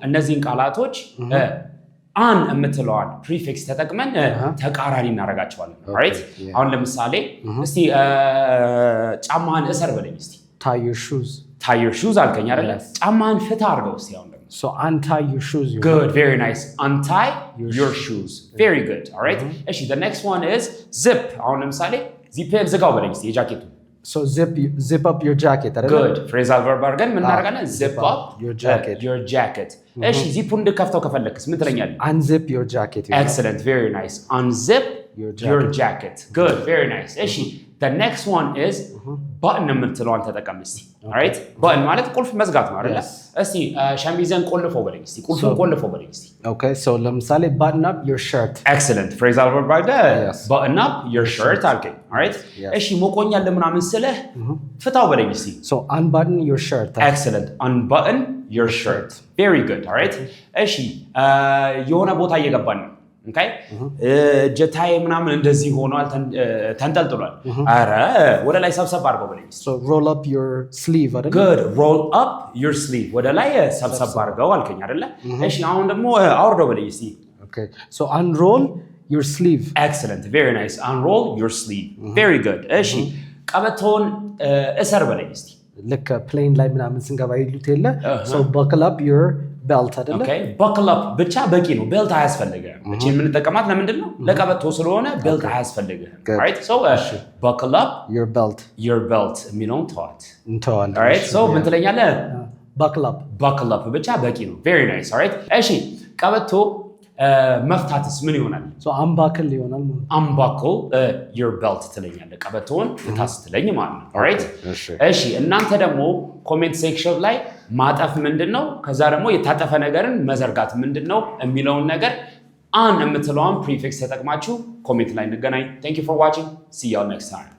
እነዚህን ቃላቶች አን የምትለዋን ፕሪፊክስ ተጠቅመን ተቃራኒ እናደርጋቸዋለን ራይት አሁን ለምሳሌ እስቲ ጫማህን እሰር በለኝ እስቲ tie your shoes አልከኝ አይደለ ጫማህን ፍታ አድርገው እስቲ አሁን So untie your shoes. Good, very nice. Untie your shoes. Very good. All right. Actually, the next one is zip. አሁን ለምሳሌ ዚፕን ዝጋው በለኝ እስቲ የጃኬቱ So zip up your jacket. Good. Phrasal verb አድርገን ምን እናደርጋለን? Zip up your jacket. እሺ ዚፑን እንድከፍተው ከፈለክስ ምን ትለኛለህ? Unzip your jacket. Excellent. Very nice. Unzip your jacket. Good. Very nice. እሺ the next one is button የምትለዋን ተጠቀም እስቲ alright button ማለት ቁልፍ መዝጋት ነው አይደል እስቲ ሸሚዝን ቆልፈው በለኝ እስቲ ቁልፉን ቆልፈው በለኝ እስቲ Okay so ለምሳሌ button up your shirt Excellent phrasal verb button up your shirt አልከኝ alright እሺ ሞቆኛል ለምናምን ስለህ ፍታው በለኝ እስቲ So unbutton your shirt Excellent unbutton your shirt Very good alright እሺ የሆነ ቦታ እየገባን ነው Okay ጀታዬ ምናምን እንደዚህ ሆኗል ተንጠልጥሏል አረ ወደ ላይ ሰብሰብ አድርገው በለኝ So roll up your sleeve አይደል Good roll up your sleeve ወደ ላይ ሰብሰብ አድርገው አልከኝ አይደለ እሺ አሁን ደግሞ አውርደው በለኝ እስቲ Okay so unroll your sleeve Excellent very nice unroll your sleeve Very good እሺ ቀበቶን እሰር በለኝ እስቲ ልክ ፕሌን ላይ ምናምን ስንገባ ይሉት የለ So buckle up your belt አይደለ Okay buckle up ብቻ በቂ ነው ቤልት አያስፈልግም እቺ ምን ተጠቀማት ለምንድን ነው ለቀበቶ ስለሆነ ቤልት አያስፈልግም right so buckle up your belt የሚለውን ተዋት እንተዋለን alright so ምን ትለኛለህ buckle up ብቻ በቂ ነው very nice alright እሺ ቀበቶ መፍታትስ ምን ይሆናል so unbuckle ይሆናል unbuckle your belt ትለኛለህ ቀበቶን ታስትለኝ ማለት ነው alright እሺ እናንተ ደግሞ ኮሜንት ሴክሽን ላይ ማጠፍ ምንድነው ከዛ ደግሞ የታጠፈ ነገርን መዘርጋት ምንድነው የሚለውን ነገር አን የምትለውን ፕሪፊክስ ተጠቅማችሁ ኮሜንት ላይ እንገናኝ Thank you for watching see you all next time